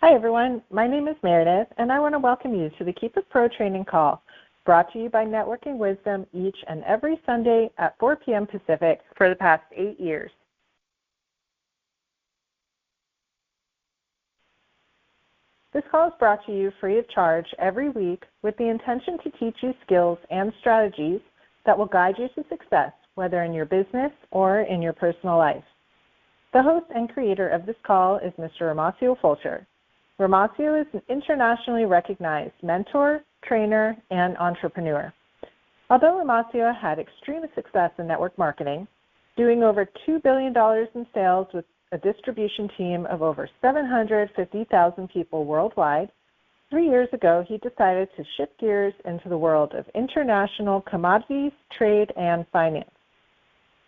Hi, everyone. My name is Meredith, and I want to welcome you to the Keep It Pro training call, brought to you by Networking Wisdom each and every Sunday at 4 p.m. Pacific for the past 8 years. This call is brought to you free of charge every week with the intention to teach you skills and strategies that will guide you to success, whether in your business or in your personal life. The host and creator of this call is Mr. Romacio Fulcher. Romacio is an internationally recognized mentor, trainer, and entrepreneur. Although Romacio had extreme success in network marketing, doing over $2 billion in sales with a distribution team of over 750,000 people worldwide, 3 years ago he decided to shift gears into the world of international commodities, trade, and finance.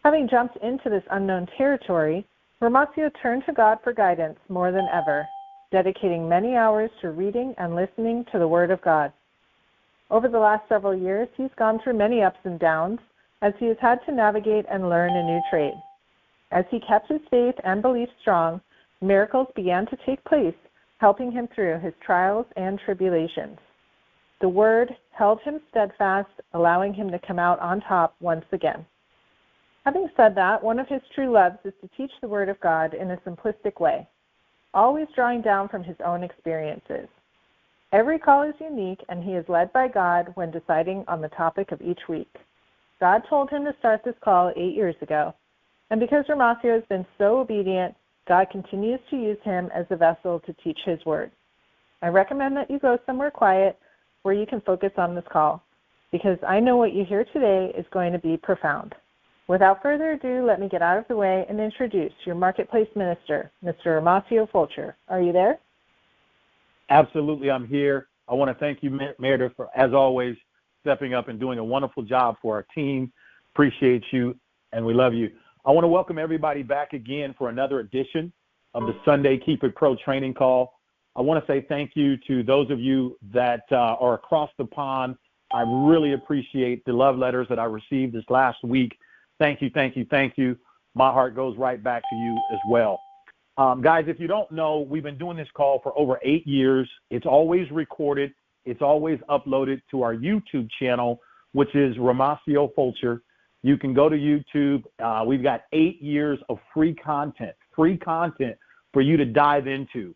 Having jumped into this unknown territory, Romacio turned to God for guidance more than ever, dedicating many hours to reading and listening to the Word of God. Over the last several years, he's gone through many ups and downs as he has had to navigate and learn a new trade. As he kept his faith and belief strong, miracles began to take place, helping him through his trials and tribulations. The Word held him steadfast, allowing him to come out on top once again. Having said that, one of his true loves is to teach the Word of God in a simplistic way, always drawing down from his own experiences. Every call is unique, and he is led by God when deciding on the topic of each week. God told him to start this call 8 years ago, and because Romacio has been so obedient, God continues to use him as a vessel to teach his word. I recommend that you go somewhere quiet where you can focus on this call, because I know what you hear today is going to be profound. Without further ado, let me get out of the way and introduce your Marketplace Minister, Mr. Romacio Fulcher. Are you there? Absolutely, I'm here. I want to thank you, Meredith, for, as always, stepping up and doing a wonderful job for our team. Appreciate you, and we love you. I want to welcome everybody back again for another edition of the Sunday Keep It Pro training call. I want to say thank you to those of you that are across the pond. I really appreciate the love letters that I received this last week. Thank you, thank you, thank you. My heart goes right back to you as well. Guys, if you don't know, we've been doing this call for over 8 years. It's always recorded. It's always uploaded to our YouTube channel, which is Romacio Fulcher. You can go to YouTube. We've got 8 years of free content for you to dive into.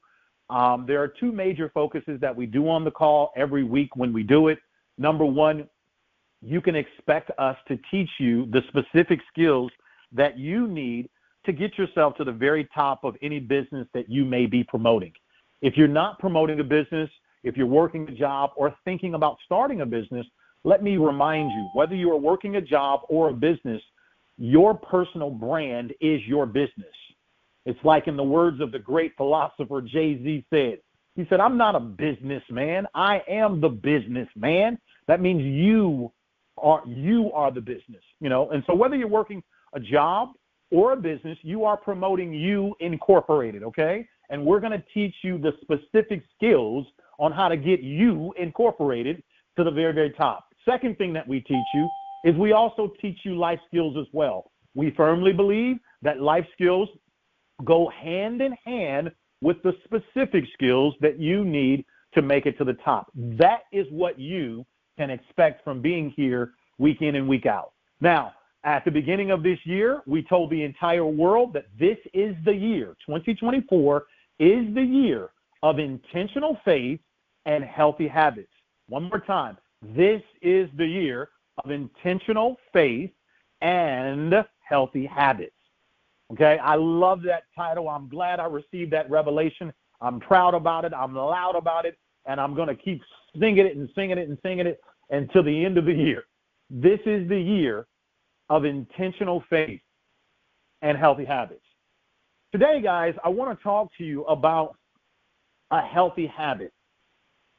There are two major focuses that we do on the call every week when we do it. Number one, you can expect us to teach you the specific skills that you need to get yourself to the very top of any business that you may be promoting. If you're not promoting a business, if you're working a job or thinking about starting a business, let me remind you, whether you are working a job or a business, your personal brand is your business. It's like in the words of the great philosopher Jay-Z said. He said, I'm not a businessman. I am the businessman. That means you are the business, and so whether you're working a job or a business, you are promoting you incorporated, okay? And we're going to teach you the specific skills on how to get you incorporated to the very, very top. Second thing that we teach you is we also teach you life skills as well. We firmly believe that life skills go hand in hand with the specific skills that you need to make it to the top. That is what you can expect from being here week in and week out. Now, at the beginning of this year, we told the entire world that this is the year, 2024 is the year of intentional faith and healthy habits. One more time, this is the year of intentional faith and healthy habits. Okay, I love that title. I'm glad I received that revelation. I'm proud about it. I'm loud about it. And I'm going to keep singing it and singing it and singing it until the end of the year. This is the year of intentional faith and healthy habits. Today, guys, I want to talk to you about a healthy habit.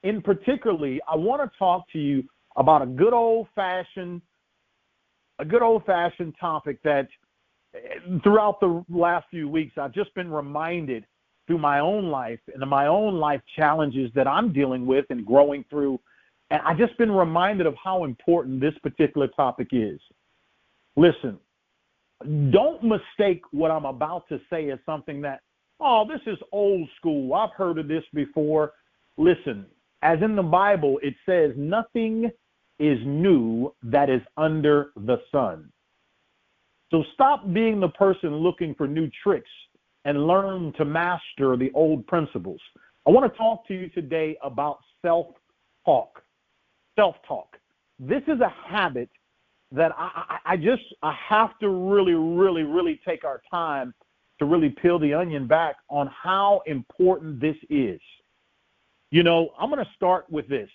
In particularly, I want to talk to you about a good old-fashioned topic that throughout the last few weeks I've just been reminded through my own life and my own life challenges that I'm dealing with and growing through. And I've just been reminded of how important this particular topic is. Listen, don't mistake what I'm about to say as something that Oh, this is old school. I've heard of this before. Listen, as in the Bible, it says nothing is new that is under the sun. So stop being the person looking for new tricks and learn to master the old principles. I want to talk to you today about self-talk. Self-talk. This is a habit that I have to really take our time to really peel the onion back on how important this is. You know, I'm going to start with this.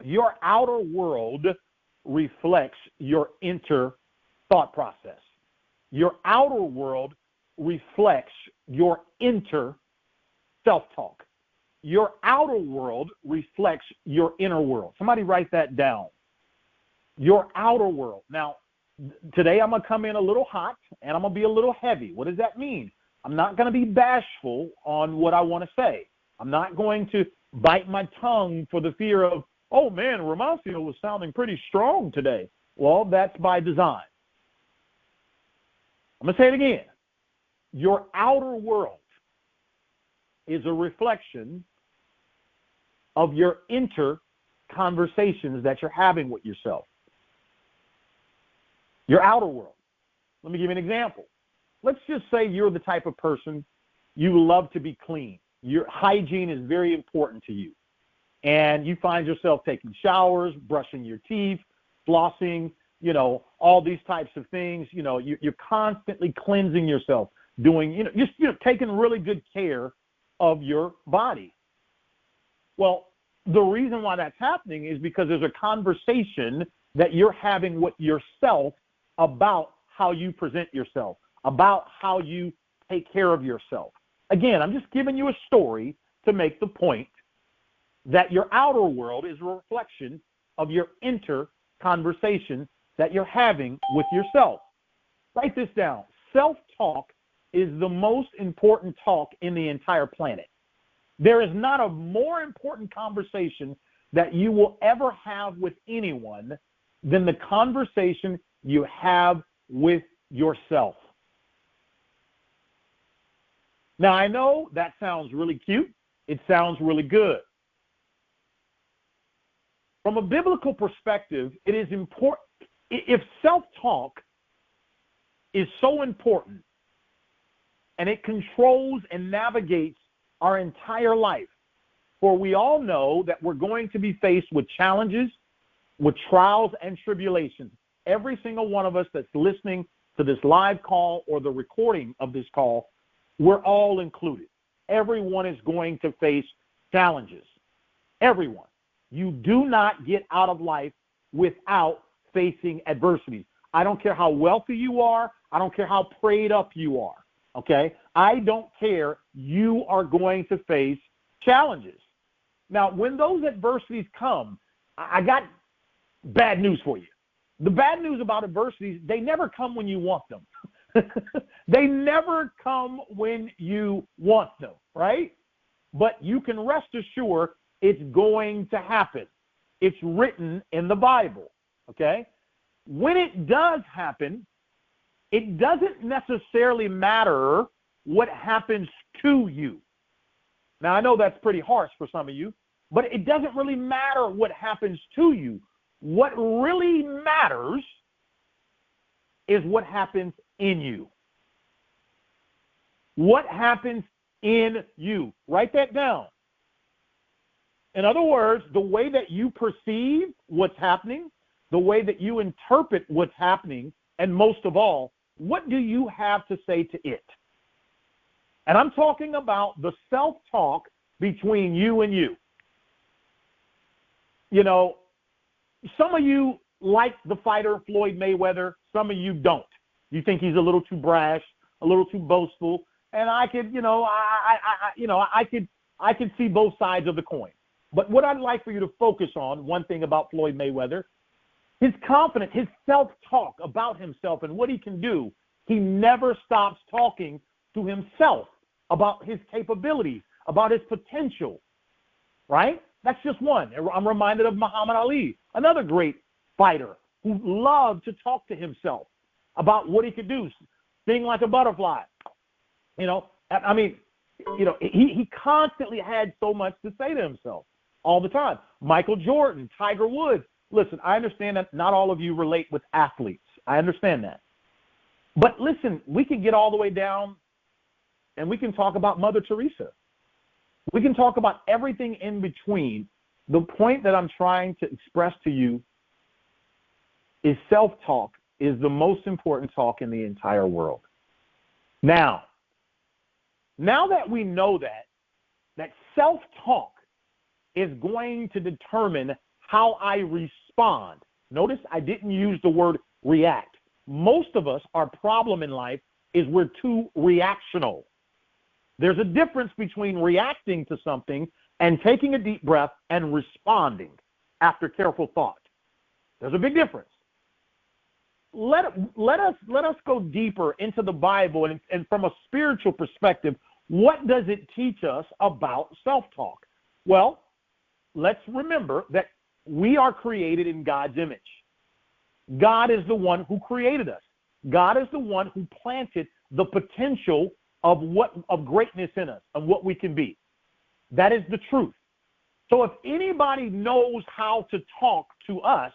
Your outer world reflects your inner thought process. Your outer world reflects your inner self-talk. Your outer world reflects your inner world. Somebody write that down. Your outer world. Now, today I'm going to come in a little hot and I'm going to be a little heavy. What does that mean? I'm not going to be bashful on what I want to say. I'm not going to bite my tongue for the fear of, oh man, Romacio was sounding pretty strong today. Well, that's by design. I'm going to say it again. Your outer world is a reflection of your inner conversations that you're having with yourself. Your outer world. Let me give you an example. Let's just say you're the type of person you love to be clean. Your hygiene is very important to you. And you find yourself taking showers, brushing your teeth, flossing, you know, all these types of things. You know, you're constantly cleansing yourself, doing, just taking really good care of your body. Well, the reason why that's happening is because there's a conversation that you're having with yourself about how you present yourself, about how you take care of yourself. Again, I'm just giving you a story to make the point that your outer world is a reflection of your inner conversation that you're having with yourself. Write this down. Self-talk is the most important talk in the entire planet. There is not a more important conversation that you will ever have with anyone than the conversation you have with yourself. Now, I know that sounds really cute. It sounds really good. From a biblical perspective, it is important. If self-talk is so important and it controls and navigates our entire life, for we all know that we're going to be faced with challenges, with trials and tribulations. Every single one of us that's listening to this live call or the recording of this call, we're all included. Everyone is going to face challenges. Everyone. You do not get out of life without facing adversity. I don't care how wealthy you are. I don't care how prayed up you are. Okay? I don't care. You are going to face challenges. Now, when those adversities come, I got bad news for you. The bad news about adversities, they never come when you want them. They never come when you want them, right? But you can rest assured it's going to happen. It's written in the Bible, okay? When it does happen, it doesn't necessarily matter what happens to you. Now, I know that's pretty harsh for some of you, but it doesn't really matter what happens to you. What really matters is what happens in you. What happens in you? Write that down. In other words, the way that you perceive what's happening, the way that you interpret what's happening, and most of all, what do you have to say to it? And I'm talking about the self-talk between you and you. You know, some of you like the fighter Floyd Mayweather. Some of you don't. You think he's a little too brash, a little too boastful. And I could, I could see both sides of the coin. But what I'd like for you to focus on, one thing about Floyd Mayweather, his confidence, his self-talk about himself and what he can do. He never stops talking to himself about his capabilities, about his potential, right? That's just one. I'm reminded of Muhammad Ali, another great fighter who loved to talk to himself about what he could do, sting like a butterfly, I mean, he constantly had so much to say to himself all the time. Michael Jordan, Tiger Woods. Listen, I understand that not all of you relate with athletes. I understand that. But listen, we can get all the way down and we can talk about Mother Teresa. We can talk about everything in between. The point that I'm trying to express to you is self-talk is the most important talk in the entire world. Now that we know that self-talk is going to determine how I respond. Notice I didn't use the word react. Most of us, our problem in life is we're too reactional. There's a difference between reacting to something and taking a deep breath and responding after careful thought. There's a big difference. Let us go deeper into the Bible and from a spiritual perspective, what does it teach us about self-talk? Well, let's remember that we are created in God's image. God is the one who created us. God is the one who planted the potential of greatness in us, of what we can be. That is the truth. So if anybody knows how to talk to us,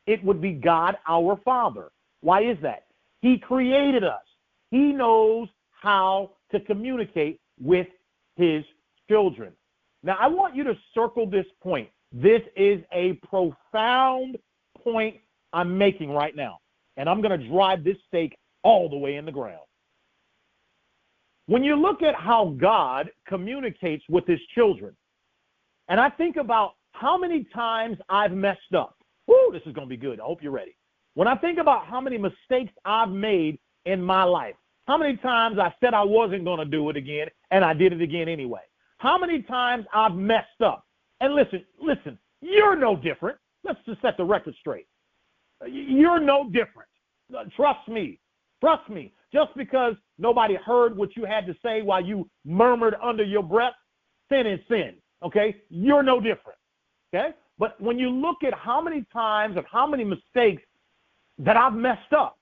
it would be God our Father. Why is that? He created us. He knows how to communicate with his children. Now, I want you to circle this point. This is a profound point I'm making right now, and I'm going to drive this stake all the way in the ground. When you look at how God communicates with his children, and I think about how many times I've messed up. Woo, this is going to be good. I hope you're ready. When I think about how many mistakes I've made in my life, how many times I said I wasn't going to do it again, and I did it again anyway. How many times I've messed up. And listen, you're no different. Let's just set the record straight. You're no different. Trust me. Just because nobody heard what you had to say while you murmured under your breath, sin is sin, okay? You're no different, okay? But when you look at how many times and how many mistakes that I've messed up,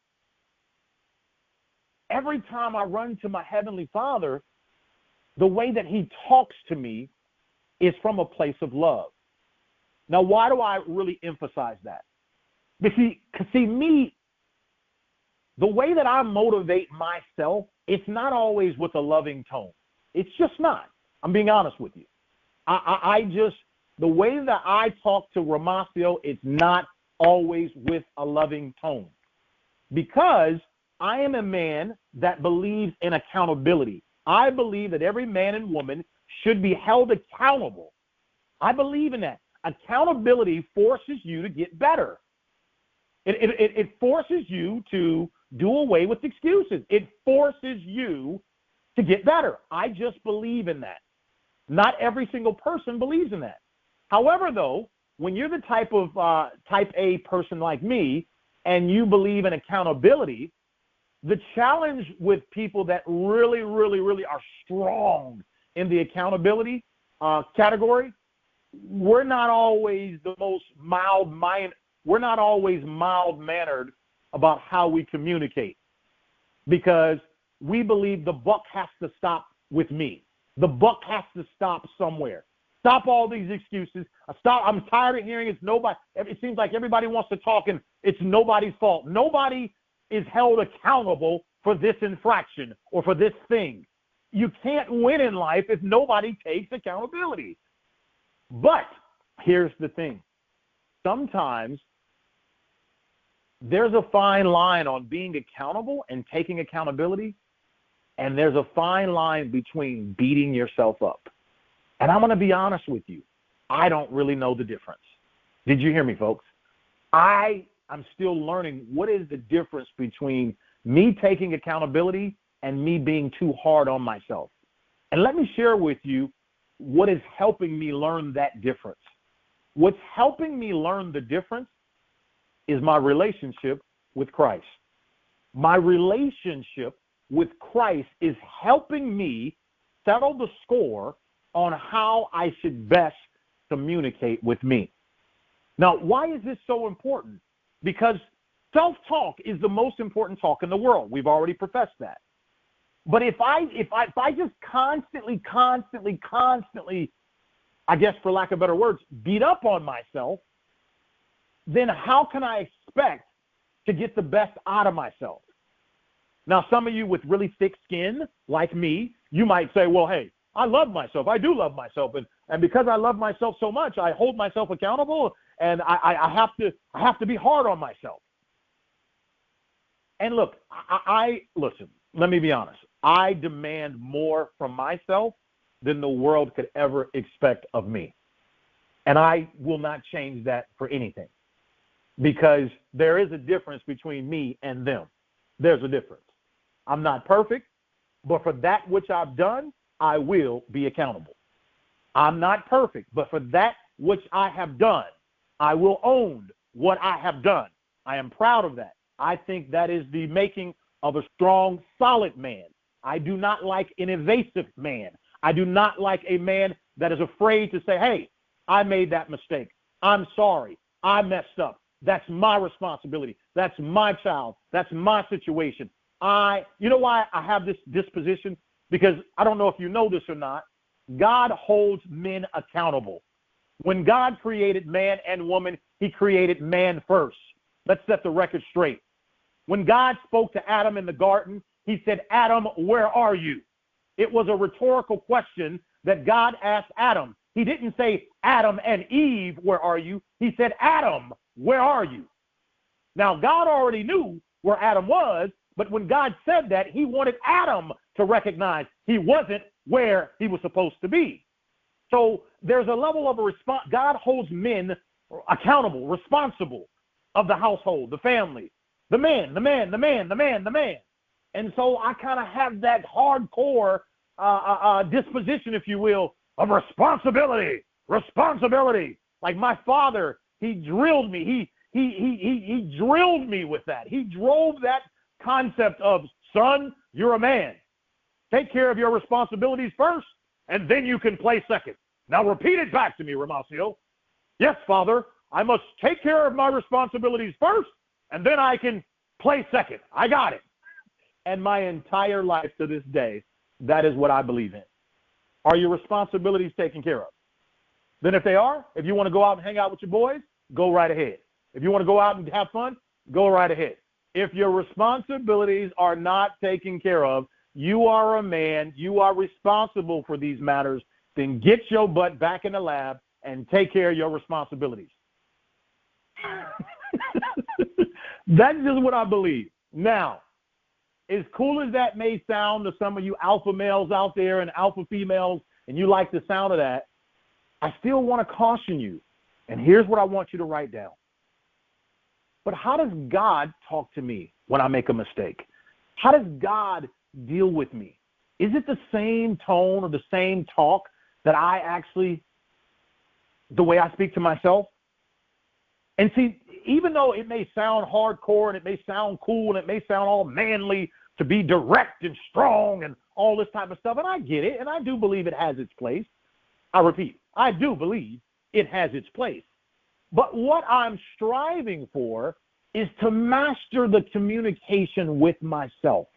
every time I run to my Heavenly Father, the way that he talks to me is from a place of love. Now, why do I really emphasize that? Because see, me, the way that I motivate myself, it's not always with a loving tone. It's just not. I'm being honest with you. The way that I talk to Romacio, it's not always with a loving tone. Because I am a man that believes in accountability. I believe that every man and woman should be held accountable. I believe in that. Accountability forces you to get better. It forces you to do away with excuses. It forces you to get better. I just believe in that. Not every single person believes in that. However, though, when you're the type A person like me and you believe in accountability, the challenge with people that really, really, really are strong in the accountability category, we're not always the most mild-mannered about how we communicate, because we believe the buck has to stop with me. The buck has to stop somewhere. Stop all these excuses. I'm tired of hearing it's nobody. It seems like everybody wants to talk and it's nobody's fault. Nobody is held accountable for this infraction or for this thing. You can't win in life if nobody takes accountability. But here's the thing. Sometimes there's a fine line on being accountable and taking accountability, and there's a fine line between beating yourself up. And I'm going to be honest with you. I don't really know the difference. Did you hear me, folks? I'm still learning what is the difference between me taking accountability and me being too hard on myself. And let me share with you what is helping me learn that difference. What's helping me learn the difference is my relationship with Christ. My relationship with Christ is helping me settle the score on how I should best communicate with me. Now, why is this so important? Because self-talk is the most important talk in the world. We've already professed that. But if I just constantly, I guess for lack of better words, beat up on myself, then how can I expect to get the best out of myself? Now, some of you with really thick skin, like me, you might say, well, hey, I love myself. I do love myself. And because I love myself so much, I hold myself accountable, and I have to be hard on myself. And look, listen, let me be honest. I demand more from myself than the world could ever expect of me. And I will not change that for anything, because there is a difference between me and them. There's a difference. I'm not perfect, but for that which I've done, I will be accountable. I'm not perfect, but for that which I have done, I will own what I have done. I am proud of that. I think that is the making of a strong, solid man. I do not like an evasive man. I do not like a man that is afraid to say, hey, I made that mistake. I'm sorry. I messed up. That's my responsibility. That's my child. That's my situation. You know why I have this disposition? Because I don't know if you know this or not, God holds men accountable. When God created man and woman, he created man first. Let's set the record straight. When God spoke to Adam in the garden, he said, Adam, where are you? It was a rhetorical question that God asked Adam. He didn't say, Adam and Eve, where are you? He said, Adam, where are you? Now, God already knew where Adam was, but when God said that, he wanted Adam to recognize he wasn't where he was supposed to be. So there's a level of a response. God holds men accountable, responsible of the household, the family, the man. And so I kind of have that hardcore disposition, if you will, of responsibility. Like my father, he drilled me. He drilled me with that. He drove that concept of, son, you're a man. Take care of your responsibilities first, and then you can play second. Now repeat it back to me, Romacio. Yes, Father, I must take care of my responsibilities first, and then I can play second. I got it. And my entire life to this day, that is what I believe in. Are your responsibilities taken care of? Then if they are, if you want to go out and hang out with your boys, go right ahead. If you want to go out and have fun, go right ahead. If your responsibilities are not taken care of, you are a man, you are responsible for these matters, then get your butt back in the lab and take care of your responsibilities. That's just what I believe. Now, as cool as that may sound to some of you alpha males out there and alpha females, and you like the sound of that, I still want to caution you. And here's what I want you to write down. But how does God talk to me when I make a mistake? How does God deal with me? Is it the same tone or the same talk that I actually, the way I speak to myself? And see, even though it may sound hardcore and it may sound cool and it may sound all manly to be direct and strong and all this type of stuff, and I get it, and I do believe it has its place. I repeat, I do believe it has its place. But what I'm striving for is to master the communication with myself.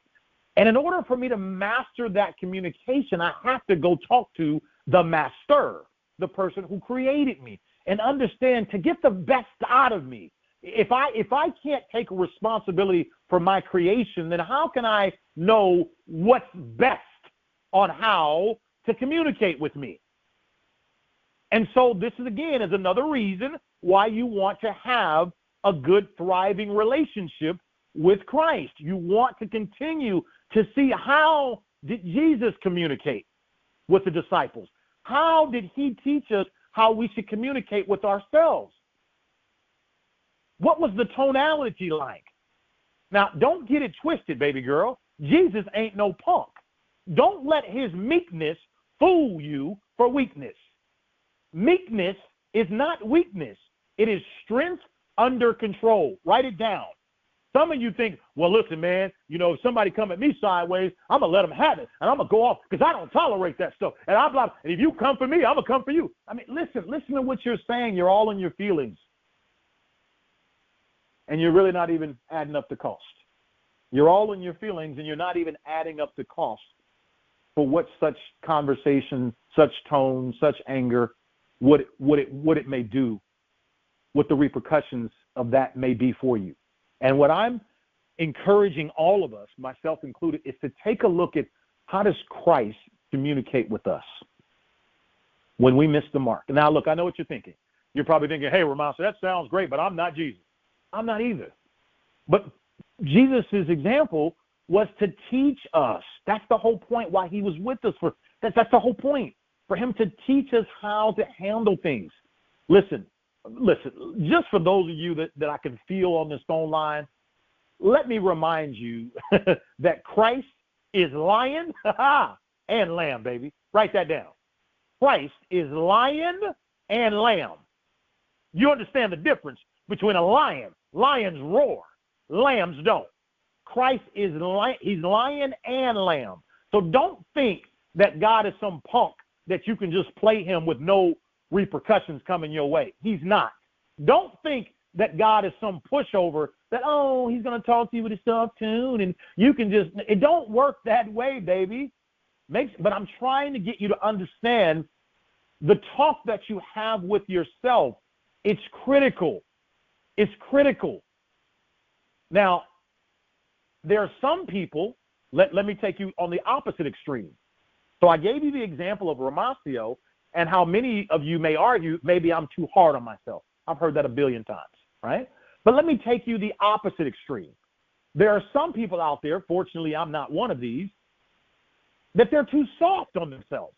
And in order for me to master that communication, I have to go talk to the master, the person who created me, and understand to get the best out of me. If I can't take responsibility for my creation, then how can I know what's best on how to communicate with me? And so this is, again, is another reason why you want to have a good, thriving relationship with Christ. You want to continue to see, how did Jesus communicate with the disciples? How did he teach us how we should communicate with ourselves? What was the tonality like? Now, don't get it twisted, baby girl. Jesus ain't no punk. Don't let his meekness fool you for weakness. Meekness is not weakness. It is strength under control. Write it down. Some of you think, well, listen, man, if somebody come at me sideways, I'm going to let them have it, and I'm going to go off because I don't tolerate that stuff. And and if you come for me, I'm going to come for you. I mean, listen to what you're saying. You're all in your feelings. And you're really not even adding up the cost. You're all in your feelings, and you're not even adding up the cost for what such conversation, such tone, such anger, what it may do, what the repercussions of that may be for you. And what I'm encouraging all of us, myself included, is to take a look at how does Christ communicate with us when we miss the mark. Now, look, I know what you're thinking. You're probably thinking, hey, Romacio, that sounds great, but I'm not Jesus. I'm not either. But Jesus' example was to teach us. That's the whole point why he was with us. That's the whole point, for him to teach us how to handle things. Listen, just for those of you that I can feel on this phone line, let me remind you that Christ is lion and lamb, baby. Write that down. Christ is lion and lamb. You understand the difference between a lion. Lions roar. Lambs don't. Christ is he's lion and lamb. So don't think that God is some punk that you can just play him with no repercussions coming your way. He's not. Don't think that God is some pushover that, oh, he's going to talk to you with a soft tune and you can just, it don't work that way, baby. But I'm trying to get you to understand the talk that you have with yourself. It's critical. It's critical. Now, there are some people, let me take you on the opposite extreme. So I gave you the example of Romacio and how many of you may argue, maybe I'm too hard on myself. I've heard that a billion times, right? But let me take you the opposite extreme. There are some people out there, fortunately I'm not one of these, that they're too soft on themselves.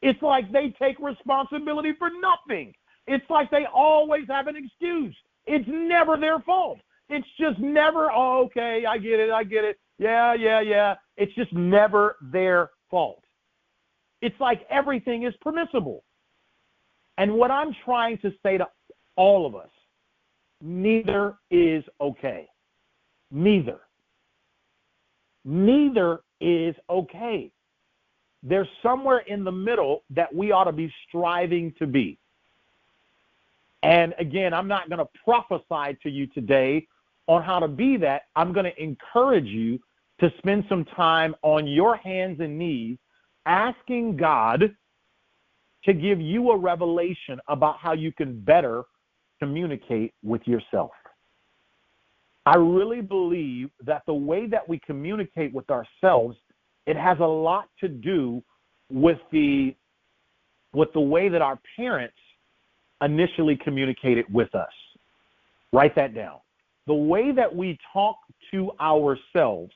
It's like they take responsibility for nothing. It's like they always have an excuse. It's never their fault. It's just never, oh, okay, I get it. Yeah. It's just never their fault. It's like everything is permissible. And what I'm trying to say to all of us, neither is okay. Neither is okay. There's somewhere in the middle that we ought to be striving to be. And again, I'm not going to prophesy to you today on how to be that. I'm going to encourage you to spend some time on your hands and knees asking God to give you a revelation about how you can better communicate with yourself. I really believe that the way that we communicate with ourselves, it has a lot to do with the way that our parents initially communicated with us. Write that down. The way that we talk to ourselves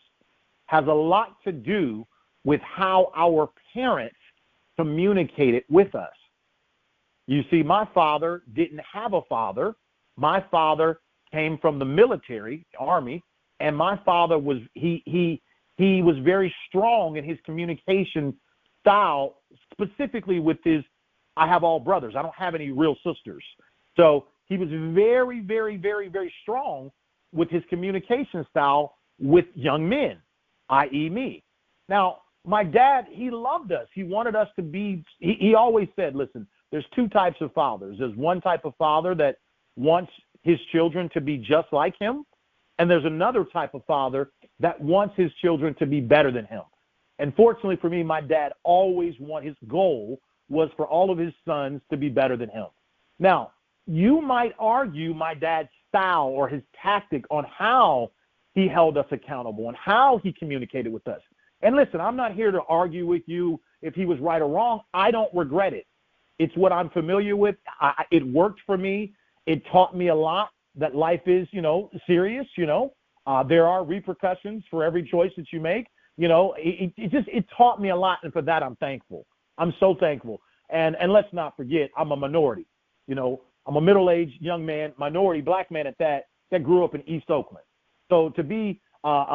has a lot to do with how our parents communicated with us. You see, my father didn't have a father. My father came from the military, Army, and my father was he was very strong in his communication style, specifically with his, I have all brothers. I don't have any real sisters. So he was very, very, very, very strong with his communication style with young men, i.e. me. Now, my dad, he loved us. He wanted us to be, he always said, listen, there's two types of fathers. There's one type of father that wants his children to be just like him, and there's another type of father that wants his children to be better than him. And fortunately for me, my dad always his goal was for all of his sons to be better than him. Now, you might argue my dad's style or his tactic on how he held us accountable and how he communicated with us. And listen, I'm not here to argue with you if he was right or wrong. I don't regret it. It's what I'm familiar with. It worked for me. It taught me a lot that life is, serious, There are repercussions for every choice that you make. It taught me a lot, and for that I'm thankful. I'm so thankful. And let's not forget, I'm a minority. I'm a middle-aged young man, minority, black man at that grew up in East Oakland. So to be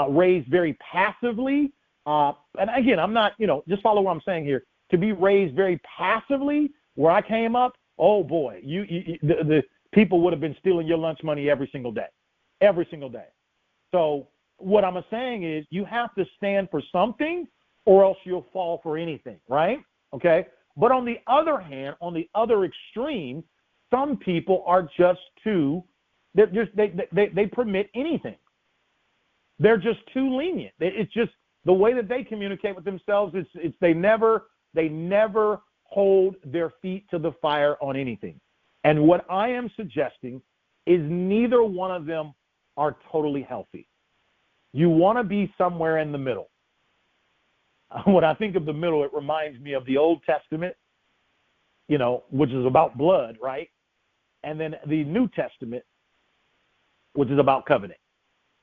raised very passively, and again, I'm not, just follow what I'm saying here. To be raised very passively where I came up, oh boy, the people would have been stealing your lunch money every single day. So what I'm saying is you have to stand for something or else you'll fall for anything, right? Okay. But on the other hand, on the other extreme, some people are just they permit anything. They're just too lenient. It's just the way that they communicate with themselves. It's they never hold their feet to the fire on anything. And what I am suggesting is neither one of them are totally healthy. You want to be somewhere in the middle. When I think of the middle, it reminds me of the Old Testament, which is about blood, right? And then the New Testament, which is about covenant,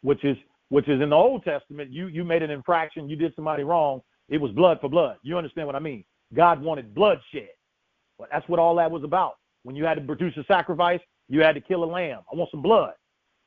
which is in the Old Testament, you made an infraction, you did somebody wrong, it was blood for blood. You understand what I mean? God wanted bloodshed. Well, that's what all that was about. When you had to produce a sacrifice, you had to kill a lamb. I want some blood.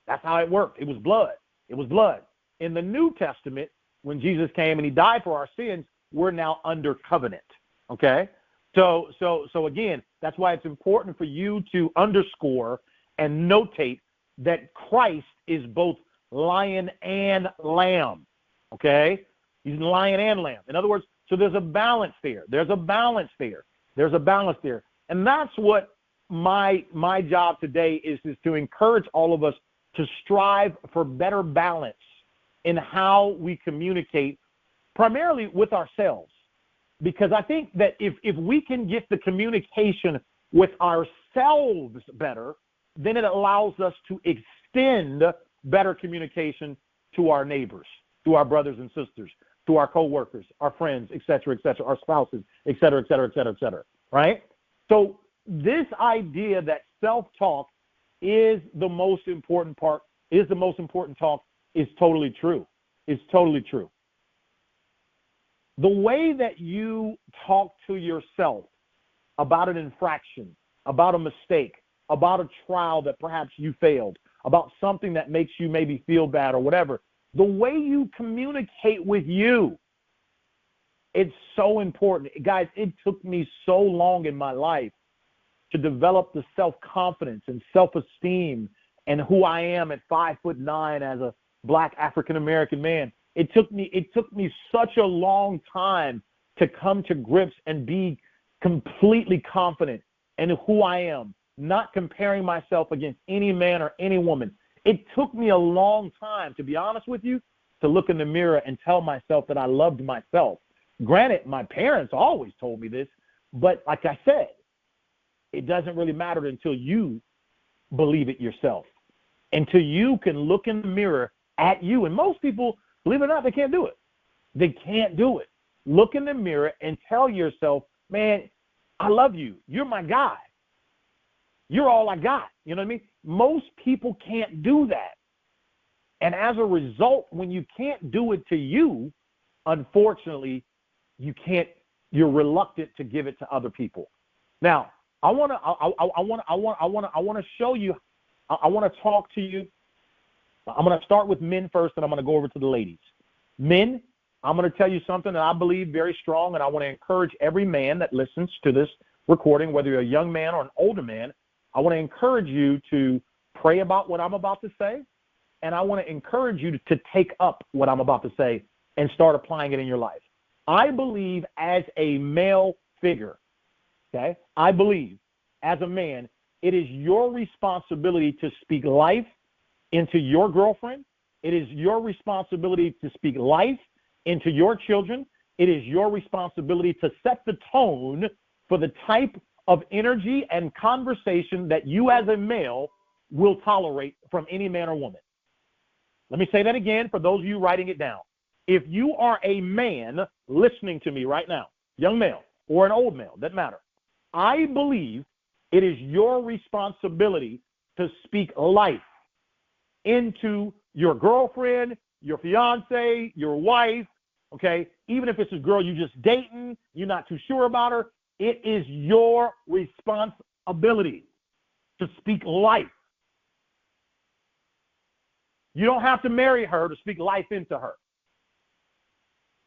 That's how it worked. It was blood. It was blood. In the New Testament, when Jesus came and he died for our sins, we're now under covenant. Okay? So again, that's why it's important for you to underscore and notate that Christ is both lion and lamb. Okay? He's lion and lamb. In other words, so there's a balance there. There's a balance there. And that's what my job today is to encourage all of us to strive for better balance in how we communicate, primarily with ourselves. Because I think that if we can get the communication with ourselves better, then it allows us to extend better communication to our neighbors, to our brothers and sisters, to our coworkers, our friends, et cetera, our spouses, et cetera, right? So this idea that self-talk is the most important talk is totally true. It's totally true. The way that you talk to yourself about an infraction, about a mistake, about a trial that perhaps you failed, about something that makes you maybe feel bad or whatever, the way you communicate with you, it's so important. Guys, it took me so long in my life to develop the self-confidence and self-esteem and who I am at 5'9" as a Black African-American man. It took me such a long time to come to grips and be completely confident in who I am, not comparing myself against any man or any woman. It took me a long time, to be honest with you, to look in the mirror and tell myself that I loved myself. Granted, my parents always told me this, but like I said, it doesn't really matter until you believe it yourself, until you can look in the mirror at you. And most people, believe it or not, they can't do it. They can't do it. Look in the mirror and tell yourself, man, I love you. You're my guy. You're all I got. You know what I mean? Most people can't do that. And as a result, when you can't do it to you, unfortunately, you're reluctant to give it to other people. Now, I want to show you, I want to talk to you. I'm going to start with men first, and I'm going to go over to the ladies. Men, I'm going to tell you something that I believe very strong, and I want to encourage every man that listens to this recording, whether you're a young man or an older man, I want to encourage you to pray about what I'm about to say, and I want to encourage you to take up what I'm about to say and start applying it in your life. I believe as a male figure, okay, I believe as a man, it is your responsibility to speak life into your girlfriend. It is your responsibility to speak life into your children. It is your responsibility to set the tone for the type of energy and conversation that you as a male will tolerate from any man or woman. Let me say that again for those of you writing it down. If you are a man listening to me right now, young male or an old male, doesn't matter, I believe it is your responsibility to speak life into your girlfriend, your fiance, your wife, okay? Even if it's a girl you're just dating, you're not too sure about her, it is your responsibility to speak life. You don't have to marry her to speak life into her.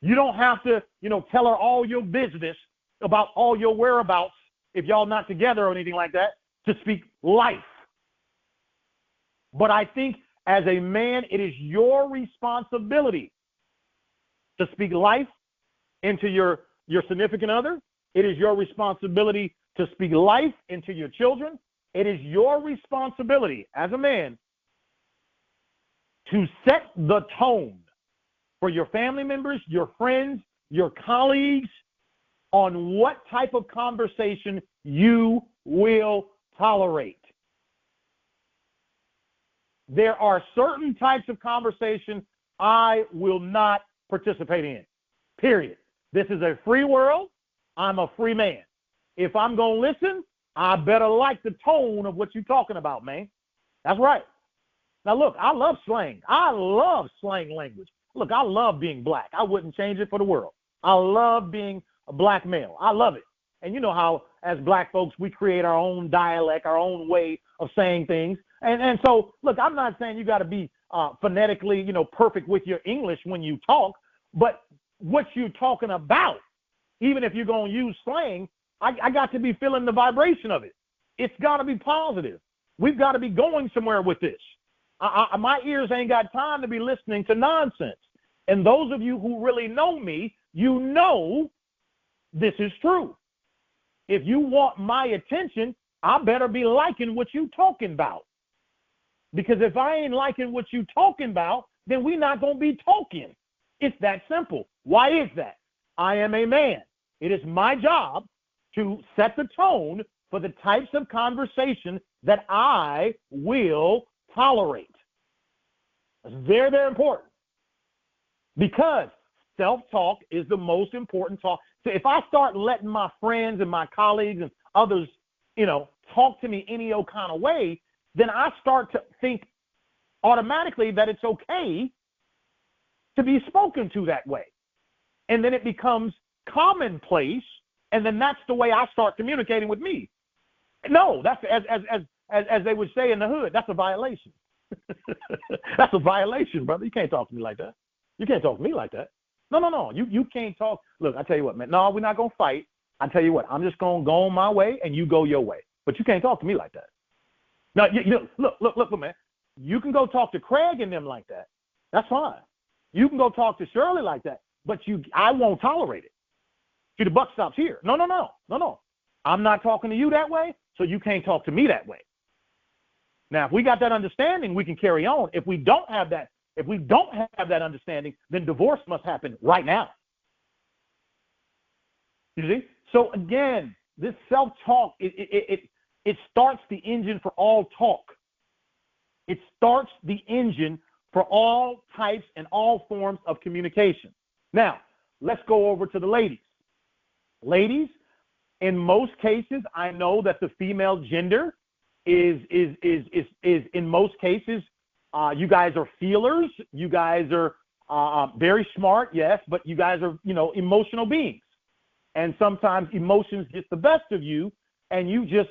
You don't have to, tell her all your business about all your whereabouts if y'all not together or anything like that to speak life. But I think as a man, it is your responsibility to speak life into your significant other. It is your responsibility to speak life into your children. It is your responsibility as a man to set the tone for your family members, your friends, your colleagues on what type of conversation you will tolerate. There are certain types of conversation I will not participate in, period. This is a free world. I'm a free man. If I'm going to listen, I better like the tone of what you're talking about, man. That's right. Now, look, I love slang. I love slang language. Look, I love being black. I wouldn't change it for the world. I love being a black male. I love it. And you know how, as black folks, we create our own dialect, our own way of saying things. And so, look, I'm not saying you got to be phonetically, perfect with your English when you talk, but what you're talking about, even if you're going to use slang, I got to be feeling the vibration of it. It's got to be positive. We've got to be going somewhere with this. My ears ain't got time to be listening to nonsense. And those of you who really know me, you know this is true. If you want my attention, I better be liking what you talking about. Because if I ain't liking what you talking about, then we're not going to be talking. It's that simple. Why is that? I am a man. It is my job to set the tone for the types of conversation that I will tolerate. That's very, very important. Because self-talk is the most important talk. So if I start letting my friends and my colleagues and others, talk to me any old kind of way, then I start to think automatically that it's okay to be spoken to that way. And then it becomes commonplace, and then that's the way I start communicating with me. No, that's as they would say in the hood, that's a violation. That's a violation, brother. You can't talk to me like that. You can't talk to me like that. No. You can't talk. Look, I tell you what, man. No, we're not going to fight. I tell you what, I'm just going to go on my way and you go your way. But you can't talk to me like that. Now, look, man. You can go talk to Craig and them like that. That's fine. You can go talk to Shirley like that. But I won't tolerate it. See, the buck stops here. No. I'm not talking to you that way, so you can't talk to me that way. Now, if we got that understanding, we can carry on. If we don't have that understanding, then divorce must happen right now. You see? So again, this self-talk, it starts the engine for all talk. It starts the engine for all types and all forms of communication. Now, let's go over to the ladies. Ladies, in most cases, I know that the female gender is in most cases, you guys are feelers. You guys are very smart, yes, but you guys are, emotional beings. And sometimes emotions get the best of you, and you just,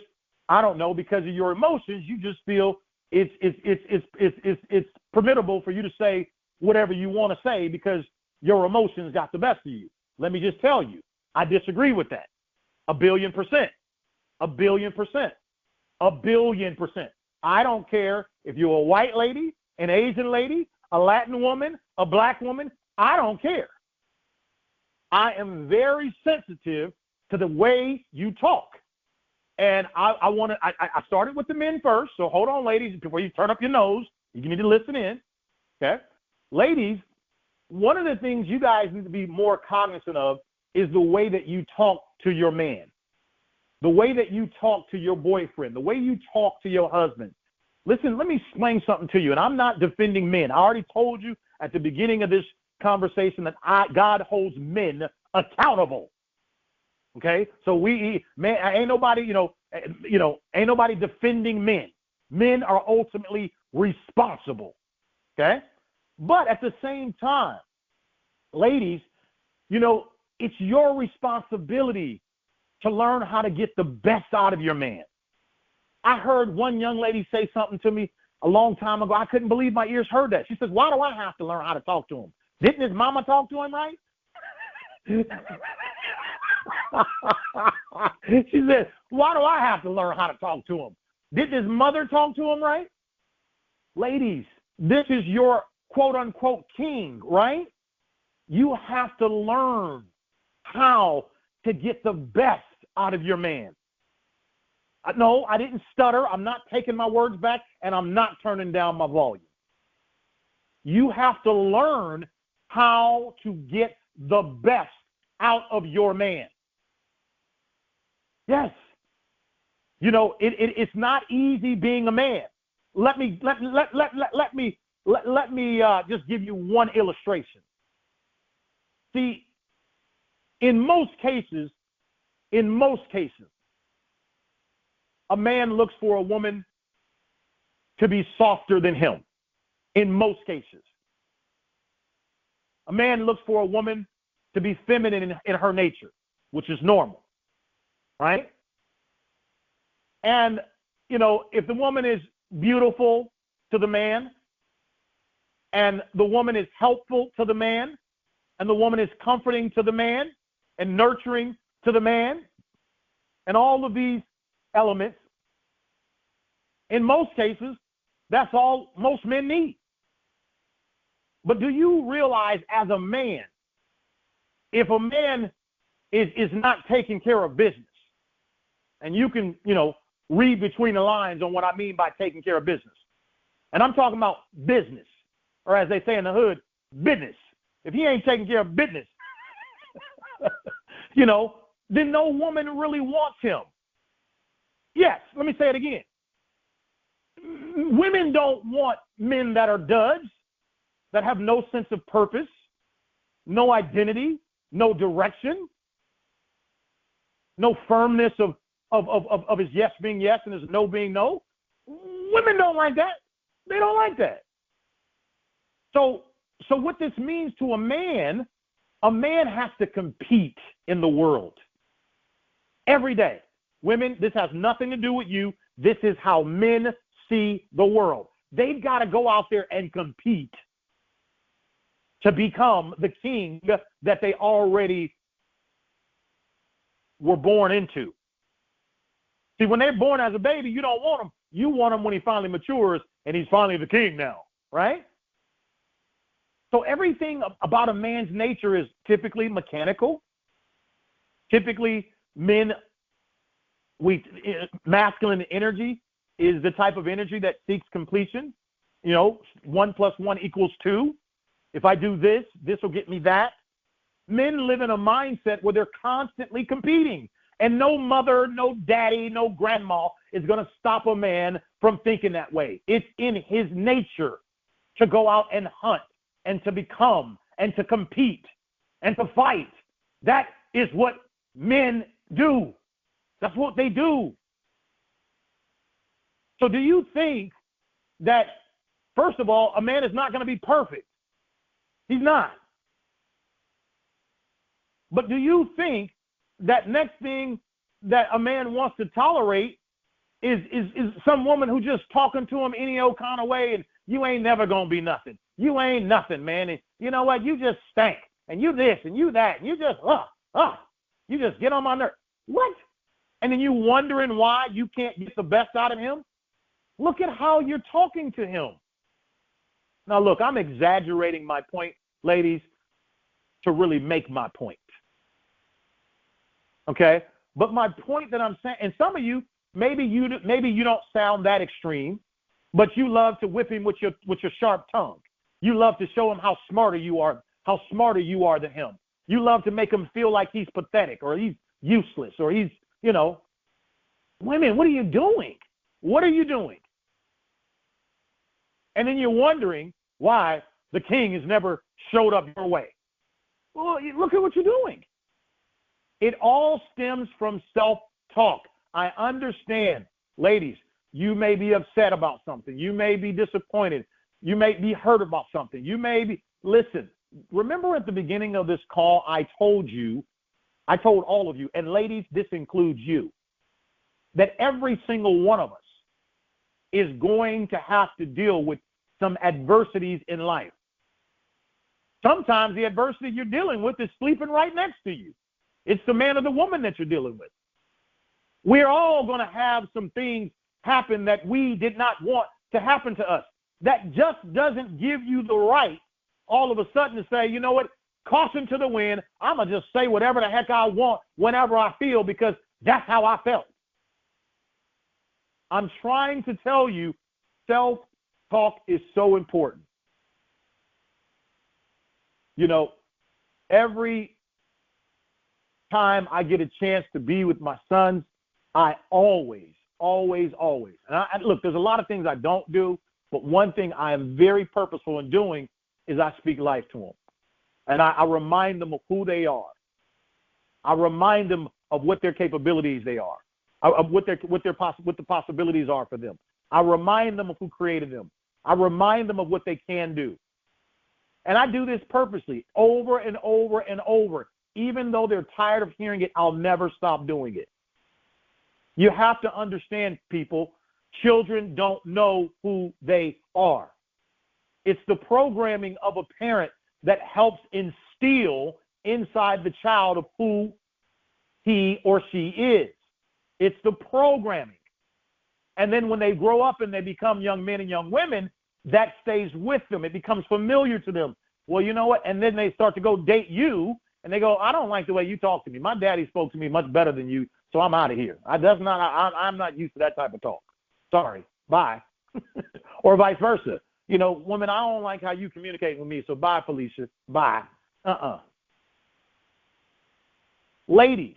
I don't know, because of your emotions, you just feel it's permissible for you to say whatever you want to say because your emotions got the best of you. Let me just tell you, I disagree with that. 1,000,000,000%. 1,000,000,000%. 1,000,000,000%. I don't care if you're a white lady, an Asian lady, a Latin woman, a black woman. I don't care. I am very sensitive to the way you talk. And I started with the men first. So hold on, ladies, before you turn up your nose. You need to listen in. Okay? Ladies, one of the things you guys need to be more cognizant of is the way that you talk to your man, the way that you talk to your boyfriend, the way you talk to your husband. Listen, let me explain something to you, and I'm not defending men. I already told you at the beginning of this conversation that God holds men accountable. Okay, so man, ain't nobody, ain't nobody defending men. Men are ultimately responsible. Okay, but at the same time, ladies, it's your responsibility to learn how to get the best out of your man. I heard one young lady say something to me a long time ago. I couldn't believe my ears heard that. She says, "Why do I have to learn how to talk to him? Didn't his mama talk to him right?" She said, "Why do I have to learn how to talk to him? Didn't his mother talk to him right?" Ladies, this is your quote-unquote king, right? You have to learn how to get the best out of your man. No, I didn't stutter. I'm not taking my words back, and I'm not turning down my volume. You have to learn how to get the best out of your man. Yes. You know, it's not easy being a man. Let me just give you one illustration. See, in most cases, a man looks for a woman to be softer than him. In most cases, a man looks for a woman to be feminine in her nature, which is normal, right? And, you know, if the woman is beautiful to the man, and the woman is helpful to the man, and the woman is comforting to the man, and nurturing to the man, and all of these elements, in most cases, that's all most men need. But do you realize, as a man, if a man is not taking care of business, and you can, you know, read between the lines on what I mean by taking care of business. And I'm talking about business, or as they say in the hood, business. If he ain't taking care of business, you know, then no woman really wants him. Yes, let me say it again. Women don't want men that are duds, that have no sense of purpose, no identity, no direction, no firmness of his yes being yes and his no being no. Women don't like that. They don't like that. So what this means to a man has to compete in the world every day. Women, this has nothing to do with you. This is how men see the world. They've got to go out there and compete to become the king that they already were born into. See, when they're born as a baby, you don't want him. You want him when he finally matures and he's finally the king now, right? So everything about a man's nature is typically mechanical. Typically, masculine energy is the type of energy that seeks completion. You know, 1 + 1 = 2. If I do this, this will get me that. Men live in a mindset where they're constantly competing. And no mother, no daddy, no grandma is going to stop a man from thinking that way. It's in his nature to go out and hunt and to become and to compete and to fight. That is what men do. That's what they do. So do you think that, first of all, a man is not going to be perfect? He's not. But do you think that next thing that a man wants to tolerate is some woman who just talking to him any old kind of way, and you ain't never going to be nothing. You ain't nothing, man. And you know what? You just stink. And you this and you that. And you just, you just get on my nerves. What? And then you wondering why you can't get the best out of him? Look at how you're talking to him. Now, look, I'm exaggerating my point, ladies, to really make my point. Okay? But my point that I'm saying, and some of you, maybe you don't sound that extreme, but you love to whip him with your sharp tongue. You love to show him how smarter you are than him. You love to make him feel like he's pathetic or he's useless or he's, you know. Women, what are you doing? What are you doing? And then you're wondering why the king has never showed up your way. Well, look at what you're doing. It all stems from self-talk. I understand, ladies, you may be upset about something. You may be disappointed. You may be hurt about something. Listen, remember at the beginning of this call, I told all of you, and ladies, this includes you, that every single one of us is going to have to deal with some adversities in life. Sometimes the adversity you're dealing with is sleeping right next to you. It's the man or the woman that you're dealing with. We're all going to have some things happen that we did not want to happen to us. That just doesn't give you the right all of a sudden to say, you know what, caution to the wind, I'm going to just say whatever the heck I want whenever I feel because that's how I felt. I'm trying to tell you, self-talk is so important. You know, every time I get a chance to be with my sons, I always, and look, there's a lot of things I don't do, but one thing I am very purposeful in doing is I speak life to them. And I remind them of who they are. I remind them of what their capabilities they are, of what the possibilities are for them. I remind them of who created them. I remind them of what they can do. And I do this purposely over and over and over. Even though they're tired of hearing it, I'll never stop doing it. You have to understand, people, children don't know who they are. It's the programming of a parent that helps instill inside the child of who he or she is. It's the programming. And then when they grow up and they become young men and young women, that stays with them. It becomes familiar to them. Well, you know what? And then they start to go date you, and they go, I don't like the way you talk to me. My daddy spoke to me much better than you, so I'm out of here. I'm not used to that type of talk. Sorry. Bye. Or vice versa. You know, woman, I don't like how you communicate with me, so bye, Felicia. Bye. Ladies,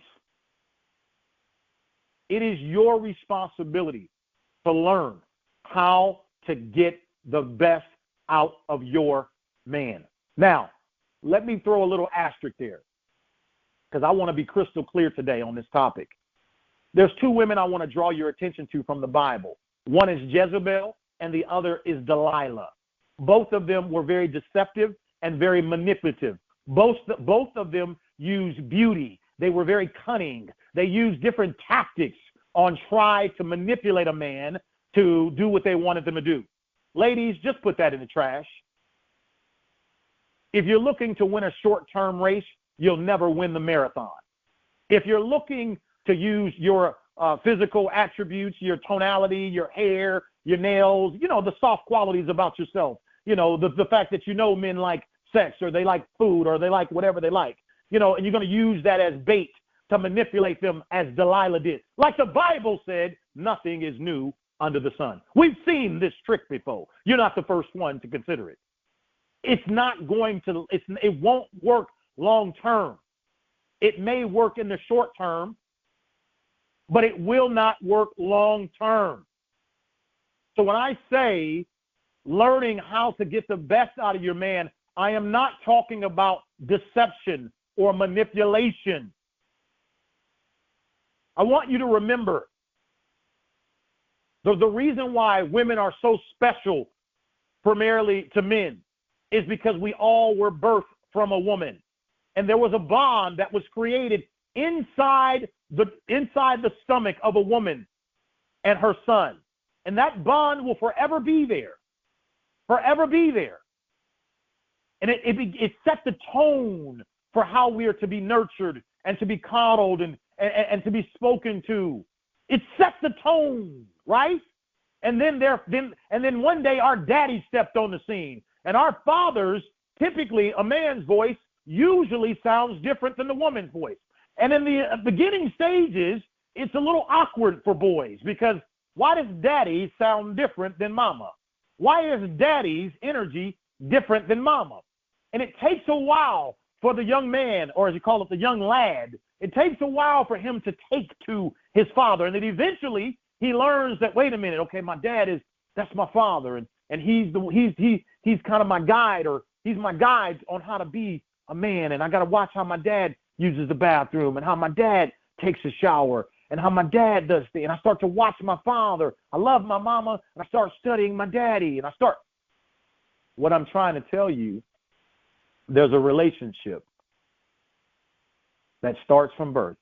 it is your responsibility to learn how to get the best out of your man. Now, let me throw a little asterisk there, because I want to be crystal clear today on this topic. There's two women I want to draw your attention to from the Bible. One is Jezebel, and the other is Delilah. Both of them were very deceptive and very manipulative. Both of them used beauty. They were very cunning. They used different tactics on try to manipulate a man to do what they wanted them to do. Ladies, just put that in the trash. If you're looking to win a short-term race, you'll never win the marathon. If you're looking to use your physical attributes, your tonality, your hair, your nails, you know, the soft qualities about yourself, you know, the fact that you know men like sex, or they like food, or they like whatever they like, you know, and you're going to use that as bait to manipulate them as Delilah did. Like the Bible said, nothing is new under the sun. We've seen this trick before. You're not the first one to consider it. It's not going to, it won't work long term. It may work in the short term, but it will not work long term. So when I say learning how to get the best out of your man, I am not talking about deception or manipulation. I want you to remember the reason why women are so special primarily to men is because we all were birthed from a woman. And there was a bond that was created inside the stomach of a woman and her son. And that bond will forever be there. Forever be there. And it set the tone for how we are to be nurtured and to be coddled and to be spoken to. It set the tone, right? And then one day our daddy stepped on the scene. And our fathers, typically a man's voice usually sounds different than the woman's voice. And in the beginning stages, it's a little awkward for boys, because why does daddy sound different than mama? Why is daddy's energy different than mama? And it takes a while for the young man, or as you call it, the young lad, it takes a while for him to take to his father. And then eventually he learns that, wait a minute, okay, my dad that's my father, and he's kind of my guide, or he's my guide on how to be a man. And I got to watch how my dad uses the bathroom, and how my dad takes a shower, and how my dad does things. And I start to watch my father. I love my mama, and I start studying my daddy. And what I'm trying to tell you, there's a relationship that starts from birth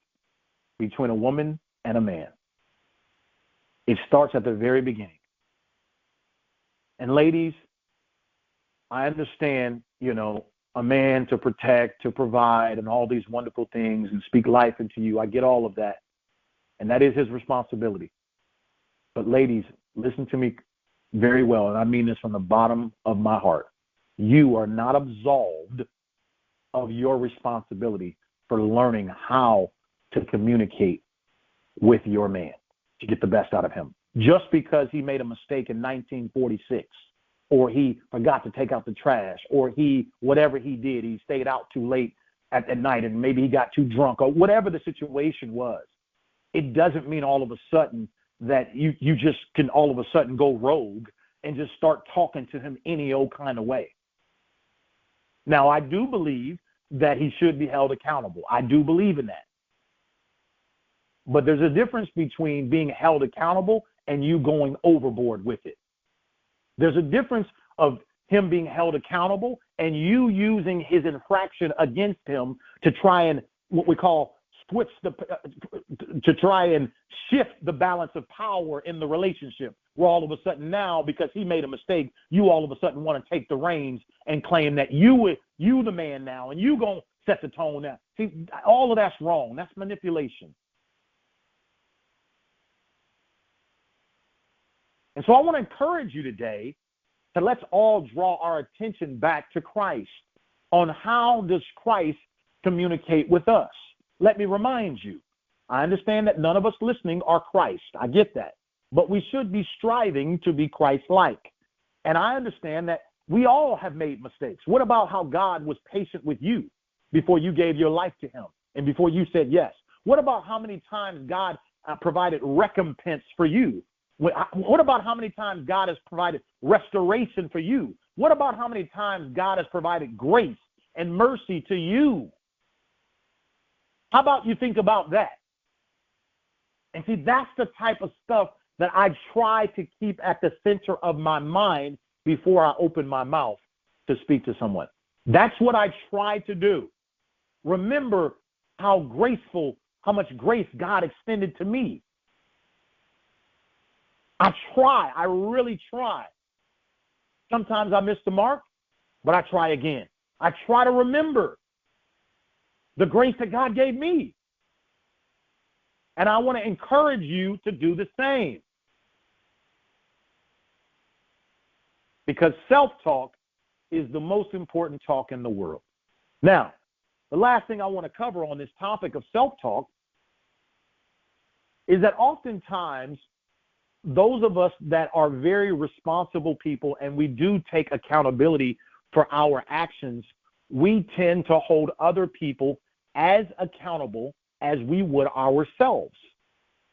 between a woman and a man. It starts at the very beginning. And ladies, I understand, you know, a man to protect, to provide, and all these wonderful things, and speak life into you. I get all of that. And that is his responsibility. But ladies, listen to me very well, and I mean this from the bottom of my heart. You are not absolved of your responsibility for learning how to communicate with your man to get the best out of him. Just because he made a mistake in 1946 or he forgot to take out the trash, or whatever he did, he stayed out too late at night and maybe he got too drunk, or whatever the situation was. It doesn't mean all of a sudden that you just can all of a sudden go rogue and just start talking to him any old kind of way. Now, I do believe that he should be held accountable. I do believe in that. But there's a difference between being held accountable and you going overboard with it. There's a difference of him being held accountable and you using his infraction against him to try and what we call to try and shift the balance of power in the relationship, where all of a sudden now, because he made a mistake, you all of a sudden want to take the reins and claim that you the man now, and you gonna set the tone now. See, all of that's wrong. That's manipulation. And so I want to encourage you today to let's all draw our attention back to Christ on how does Christ communicate with us. Let me remind you, I understand that none of us listening are Christ. I get that. But we should be striving to be Christ-like. And I understand that we all have made mistakes. What about how God was patient with you before you gave your life to him and before you said yes? What about how many times God provided recompense for you? What about how many times God has provided restoration for you? What about how many times God has provided grace and mercy to you? How about you think about that? And see, that's the type of stuff that I try to keep at the center of my mind before I open my mouth to speak to someone. That's what I try to do. Remember how much grace God extended to me. I really try. Sometimes I miss the mark, but I try again. I try to remember the grace that God gave me. And I want to encourage you to do the same. Because self-talk is the most important talk in the world. Now, the last thing I want to cover on this topic of self-talk is that oftentimes those of us that are very responsible people and we do take accountability for our actions, we tend to hold other people as accountable as we would ourselves.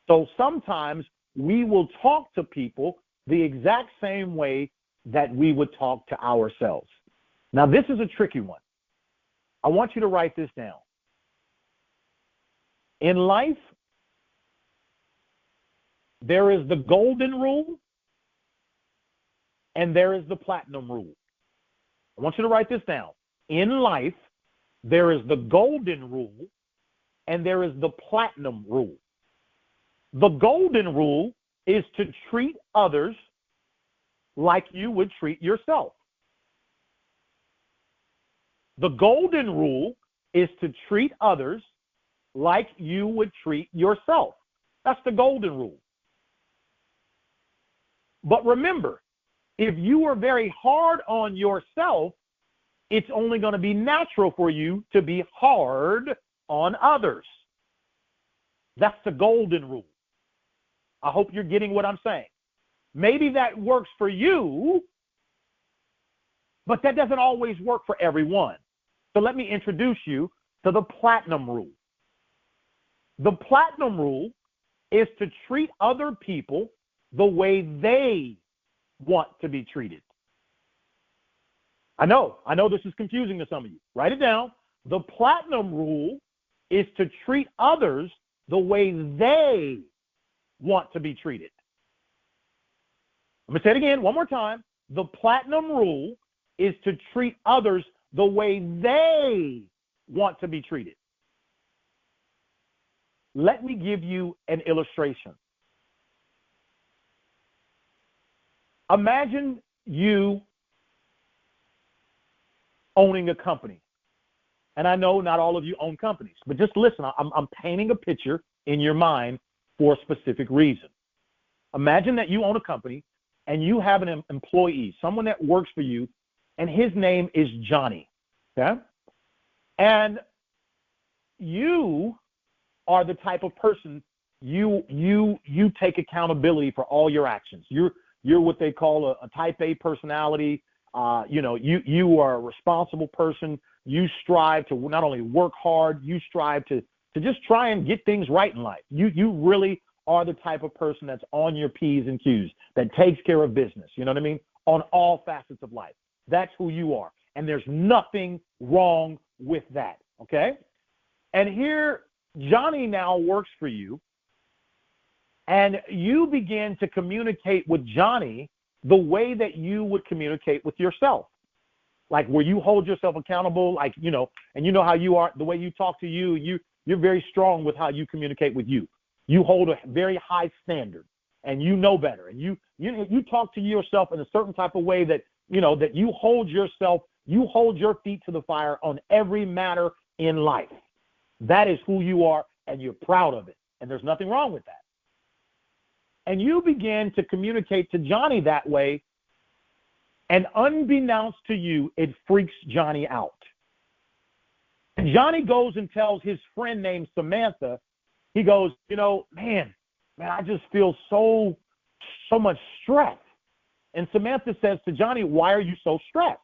So sometimes we will talk to people the exact same way that we would talk to ourselves. Now, this is a tricky one. I want you to write this down. In life, there is the golden rule and there is the platinum rule. I want you to write this down. In life, there is the golden rule and there is the platinum rule. The golden rule is to treat others like you would treat yourself. The golden rule is to treat others like you would treat yourself. That's the golden rule. But remember, if you are very hard on yourself, it's only going to be natural for you to be hard on others. That's the golden rule. I hope you're getting what I'm saying. Maybe that works for you, but that doesn't always work for everyone. So let me introduce you to the platinum rule. The platinum rule is to treat other people the way they want to be treated. I know this is confusing to some of you. Write it down. The platinum rule is to treat others the way they want to be treated. I'm going to say it again one more time. The platinum rule is to treat others the way they want to be treated. Let me give you an illustration. Imagine you owning a company. And I know not all of you own companies, but just listen, I'm painting a picture in your mind for a specific reason. Imagine that you own a company and you have an employee, someone that works for you, and his name is Johnny, okay? And you are the type of person, you take accountability for all your actions. You're what they call a type A personality. You are a responsible person. You strive to not only work hard, you strive to just try and get things right in life. You really are the type of person that's on your P's and Q's, that takes care of business, you know what I mean, on all facets of life. That's who you are. And there's nothing wrong with that, okay? And here, Johnny now works for you, and you begin to communicate with Johnny the way that you would communicate with yourself, like where you hold yourself accountable, like, and you know how you are, the way you talk to you're very strong with how you communicate with you. You hold a very high standard, and you know better, and you talk to yourself in a certain type of way that, that you hold your feet to the fire on every matter in life. That is who you are, and you're proud of it, and there's nothing wrong with that. And you begin to communicate to Johnny that way, and unbeknownst to you, it freaks Johnny out. And Johnny goes and tells his friend named Samantha, he goes, man, I just feel so much stress. And Samantha says to Johnny, why are you so stressed?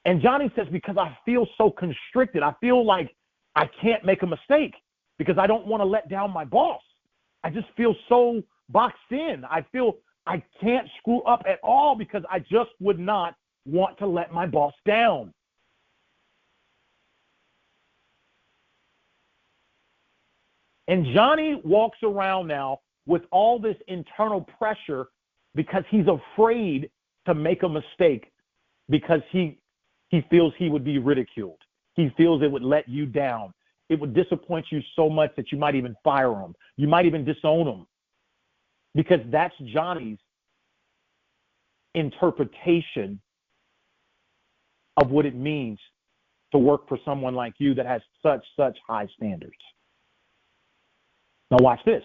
And Johnny says, because I feel so constricted. I feel like I can't make a mistake because I don't want to let down my boss. I just feel so boxed in. I feel I can't screw up at all because I just would not want to let my boss down. And Johnny walks around now with all this internal pressure because he's afraid to make a mistake, because he feels he would be ridiculed. He feels it would let you down. It would disappoint you so much that you might even fire him. You might even disown him, because that's Johnny's interpretation of what it means to work for someone like you that has such high standards. Now watch this.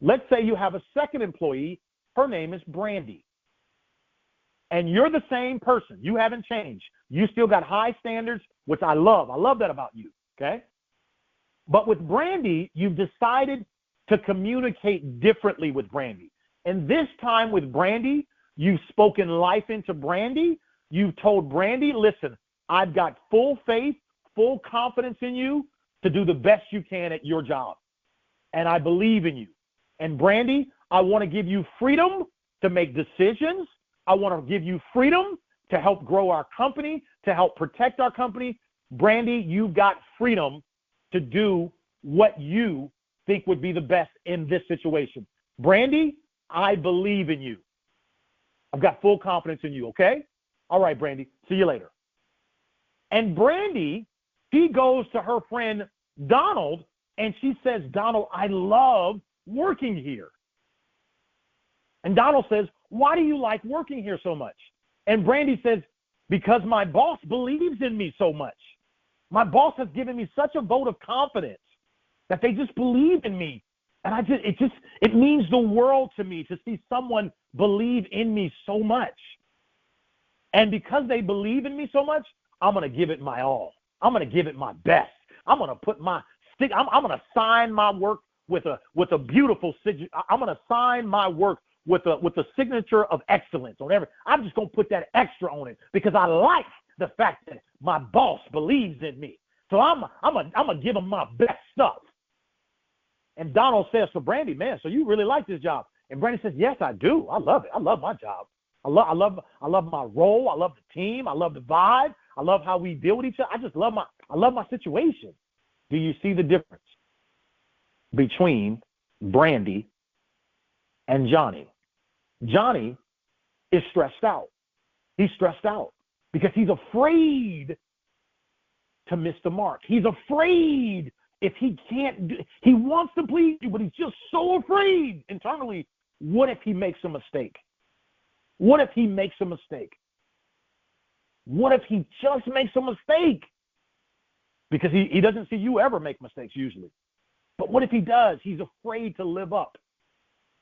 Let's say you have a second employee. Her name is Brandy. And you're the same person. You haven't changed. You still got high standards, which I love. I love that about you, okay? But with Brandy, you've decided to communicate differently with Brandy. And this time with Brandy, you've spoken life into Brandy. You've told Brandy, listen, I've got full faith, full confidence in you to do the best you can at your job. And I believe in you. And Brandy, I want to give you freedom to make decisions. I want to give you freedom to help grow our company, to help protect our company. Brandy, you've got freedom to do what you think would be the best in this situation. Brandy, I believe in you. I've got full confidence in you, okay? All right, Brandy, see you later. And Brandy, she goes to her friend Donald, and she says, Donald, I love working here. And Donald says, why do you like working here so much? And Brandy says, because my boss believes in me so much. My boss has given me such a vote of confidence that they just believe in me. And it means the world to me to see someone believe in me so much. And because they believe in me so much, I'm going to give it my all. I'm going to give it my best. I'm going to put my stick. I'm going to sign my work with a beautiful signature. I'm going to sign my work with a signature of excellence on every. I'm just going to put that extra on it because I like the fact that my boss believes in me. So I'm gonna give him my best stuff. And Donald says to Brandy, man, so you really like this job? And Brandy says, yes, I do. I love it. I love my job. I love my role. I love the team. I love the vibe. I love how we deal with each other. I love my situation. Do you see the difference between Brandy and Johnny? Johnny is stressed out. He's stressed out because he's afraid to miss the mark. He's afraid if he can't do, he wants to please you, but he's just so afraid internally. What if he makes a mistake? What if he makes a mistake? What if he just makes a mistake? Because he doesn't see you ever make mistakes usually. But what if he does? He's afraid to live up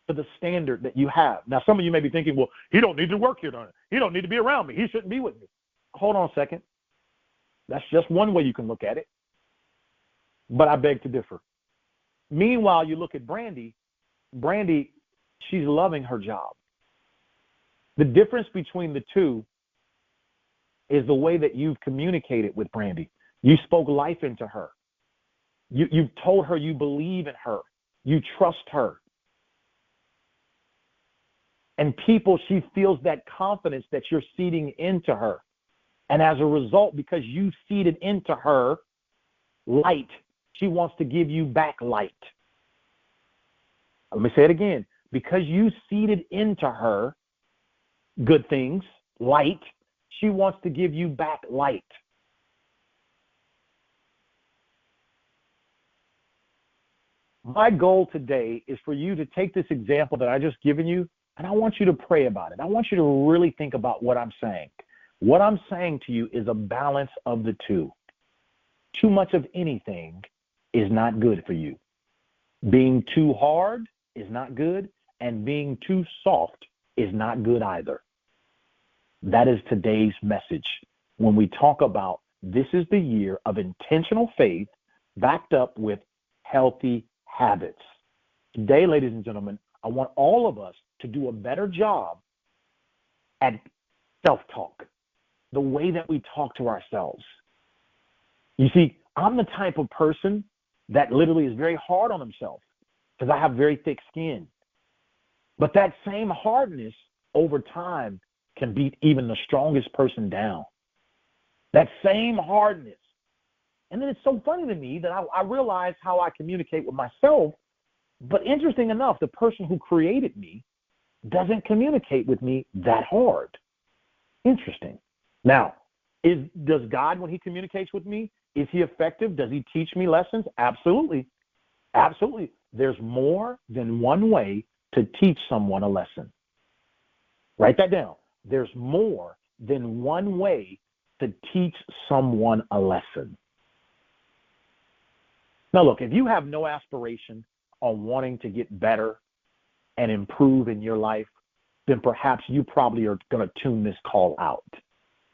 to the standard that you have. Now, some of you may be thinking, well, he don't need to work here, don't he? He don't need to be around me. He shouldn't be with me. Hold on a second. That's just one way you can look at it. But I beg to differ. Meanwhile, you look at Brandy. Brandy, she's loving her job. The difference between the two is the way that you've communicated with Brandy. You spoke life into her. You've told her you believe in her. You trust her. And she feels that confidence that you're seeding into her. And as a result, because you seeded into her light, she wants to give you back light. Let me say it again. Because you seeded into her good things, light, she wants to give you back light. My goal today is for you to take this example that I just given you, and I want you to pray about it. I want you to really think about what I'm saying. What I'm saying to you is a balance of the two. Too much of anything is not good for you. Being too hard is not good, and being too soft is not good either. That is today's message when we talk about this is the year of intentional faith backed up with healthy habits. Today, ladies and gentlemen, I want all of us to do a better job at self-talk, the way that we talk to ourselves. You see, I'm the type of person that literally is very hard on himself because I have very thick skin. But that same hardness over time can beat even the strongest person down. That same hardness. And then it's so funny to me that I realize how I communicate with myself. But interesting enough, the person who created me doesn't communicate with me that hard. Interesting. Now, does God, when he communicates with me, is he effective? Does he teach me lessons? Absolutely. Absolutely. There's more than one way to teach someone a lesson. Write that down. There's more than one way to teach someone a lesson. Now, look, if you have no aspiration on wanting to get better and improve in your life, then perhaps you probably are going to tune this call out.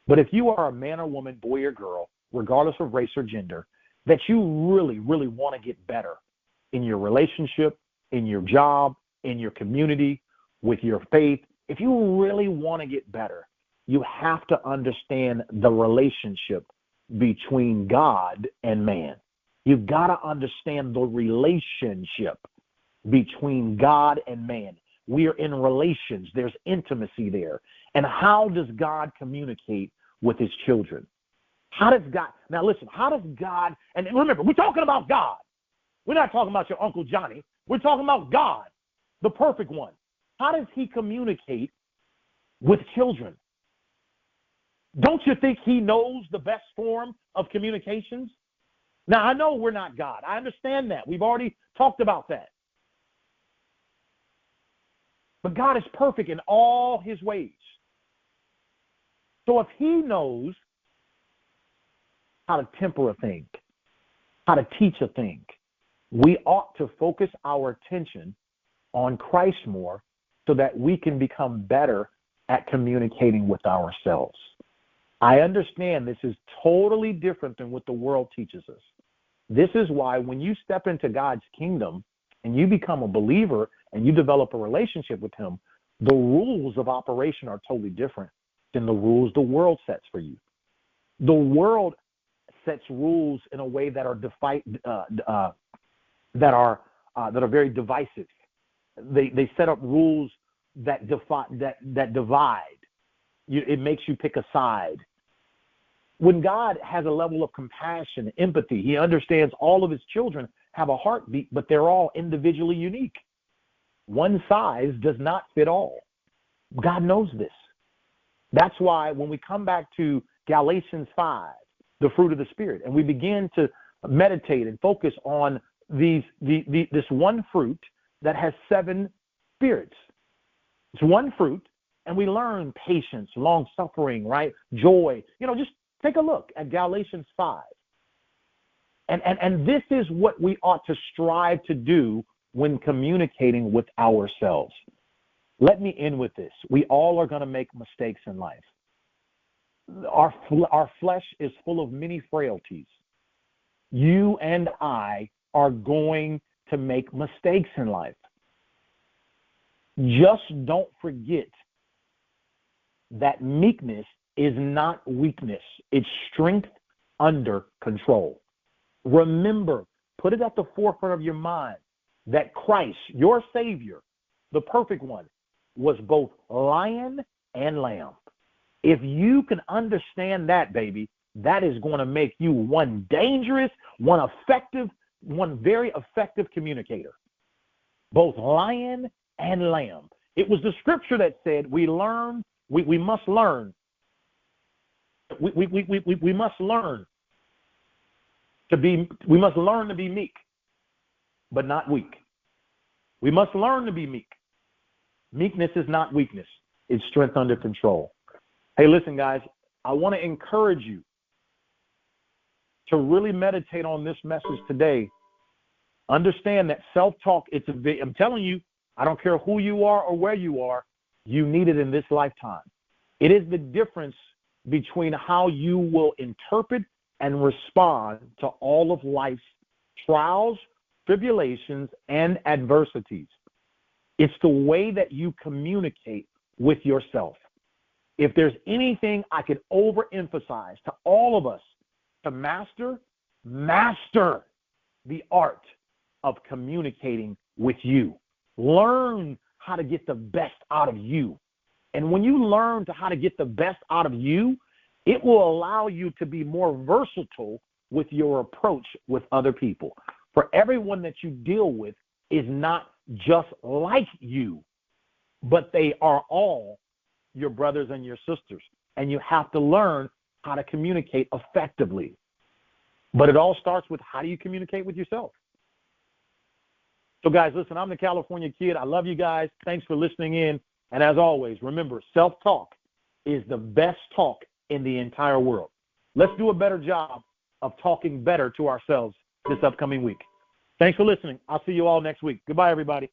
But if you are a man or woman, boy or girl, regardless of race or gender, that you really, really want to get better in your relationship, in your job, in your community, with your faith, if you really want to get better, you have to understand the relationship between God and man. You've got to understand the relationship between God and man. We are in relations. There's intimacy there. And how does God communicate with his children? How does God, now listen, how does God, and remember, we're talking about God. We're not talking about your Uncle Johnny. We're talking about God, the perfect one. How does he communicate with children? Don't you think he knows the best form of communications? Now, I know we're not God. I understand that. We've already talked about that. But God is perfect in all his ways. So if he knows how to temper a thing, how to teach a thing, we ought to focus our attention on Christ more so that we can become better at communicating with ourselves. I understand this is totally different than what the world teaches us. This is why when you step into God's kingdom and you become a believer and you develop a relationship with him, the rules of operation are totally different than the rules the world sets for you. The world sets rules in a way that are very divisive. They set up rules that divide. It makes you pick a side. When God has a level of compassion, empathy, he understands all of his children have a heartbeat, but they're all individually unique. One size does not fit all. God knows this. That's why when we come back to Galatians 5, the fruit of the Spirit, and we begin to meditate and focus on this one fruit that has 7 spirits. It's one fruit, and we learn patience, long-suffering, right? Joy. Just take a look at Galatians 5. And this is what we ought to strive to do when communicating with ourselves. Let me end with this. We all are going to make mistakes in life. Our flesh is full of many frailties. You and I are going to make mistakes in life. Just don't forget that meekness is not weakness. It's strength under control. Remember, put it at the forefront of your mind that Christ, your Savior, the perfect one, was both lion and lamb. If you can understand that, baby, that is going to make you one dangerous, one very effective communicator. Both lion and lamb. It was the scripture that said we must learn to be meek, but not weak. We must learn to be meek. Meekness is not weakness. It's strength under control. Hey, listen, guys, I want to encourage you to really meditate on this message today. Understand that self-talk, I'm telling you, I don't care who you are or where you are, you need it in this lifetime. It is the difference between how you will interpret and respond to all of life's trials, tribulations, and adversities. It's the way that you communicate with yourself. If there's anything I could overemphasize to all of us to master the art of communicating with you. Learn how to get the best out of you. And when you learn how to get the best out of you, it will allow you to be more versatile with your approach with other people. For everyone that you deal with is not just like you, but they are all your brothers and your sisters. And you have to learn how to communicate effectively. But it all starts with how do you communicate with yourself? So, guys, listen, I'm the California Kid. I love you guys. Thanks for listening in. And as always, remember, self-talk is the best talk in the entire world. Let's do a better job of talking better to ourselves this upcoming week. Thanks for listening. I'll see you all next week. Goodbye, everybody.